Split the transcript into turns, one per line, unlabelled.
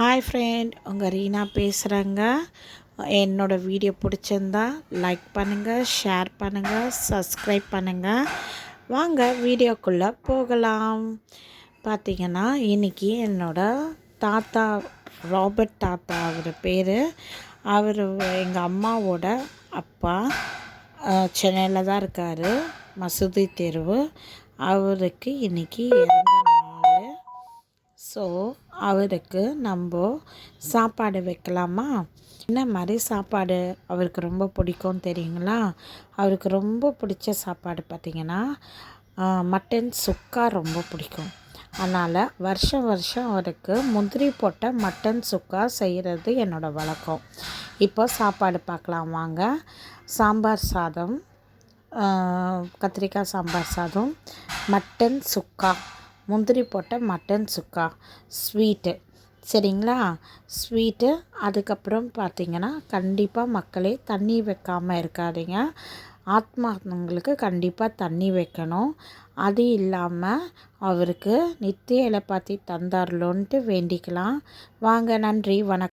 Hi friend, உங்கள் ரீனா பேசுகிறேங்க. என்னோடய வீடியோ பிடிச்சிருந்தா லைக் பண்ணுங்கள், ஷேர் பண்ணுங்கள், சப்ஸ்கிரைப் பண்ணுங்கள். வாங்க வீடியோக்குள்ளே போகலாம். பார்த்திங்கன்னா இன்றைக்கி என்னோடய தாத்தா ராபர்ட் தாத்தா அவர் பேர். அவர் எங்கள் அம்மாவோட அப்பா. சென்னையில் தான் இருக்கார், மசூதி தெருவு. அவருக்கு இன்றைக்கி இறந்த நாள். ஸோ அவருக்கு நம்ம சாப்பாடு வைக்கலாமா? என்ன மாதிரி சாப்பாடு அவருக்கு ரொம்ப பிடிக்கும் தெரியுங்களா? அவருக்கு ரொம்ப பிடிச்ச சாப்பாடு பார்த்திங்கன்னா மட்டன் சுக்கா ரொம்ப பிடிக்கும். அதனால் வருஷம் வருஷம் அவருக்கு முந்திரி போட்ட மட்டன் சுக்கா செய்கிறது என்னோடய வழக்கம். இப்போ சாப்பாடு பார்க்கலாம் வாங்க. சாம்பார் சாதம், கத்திரிக்காய் சாம்பார் சாதம், மட்டன் சுக்கா, முந்திரி போட்ட மட்டன் சுக்கா, ஸ்வீட்டு, சரிங்களா? ஸ்வீட்டு. அதுக்கப்புறம் பார்த்திங்கன்னா கண்டிப்பாக மக்களே தண்ணி வைக்காமல் இருக்காதீங்க. ஆத்மாங்களுக்கு கண்டிப்பாக தண்ணி வைக்கணும். அது இல்லாமல் அவருக்கு நித்திய இலைப்பாத்தி தந்தார்லோன்ட்டு வேண்டிக்கலாம். வாங்க, நன்றி, வணக்கம்.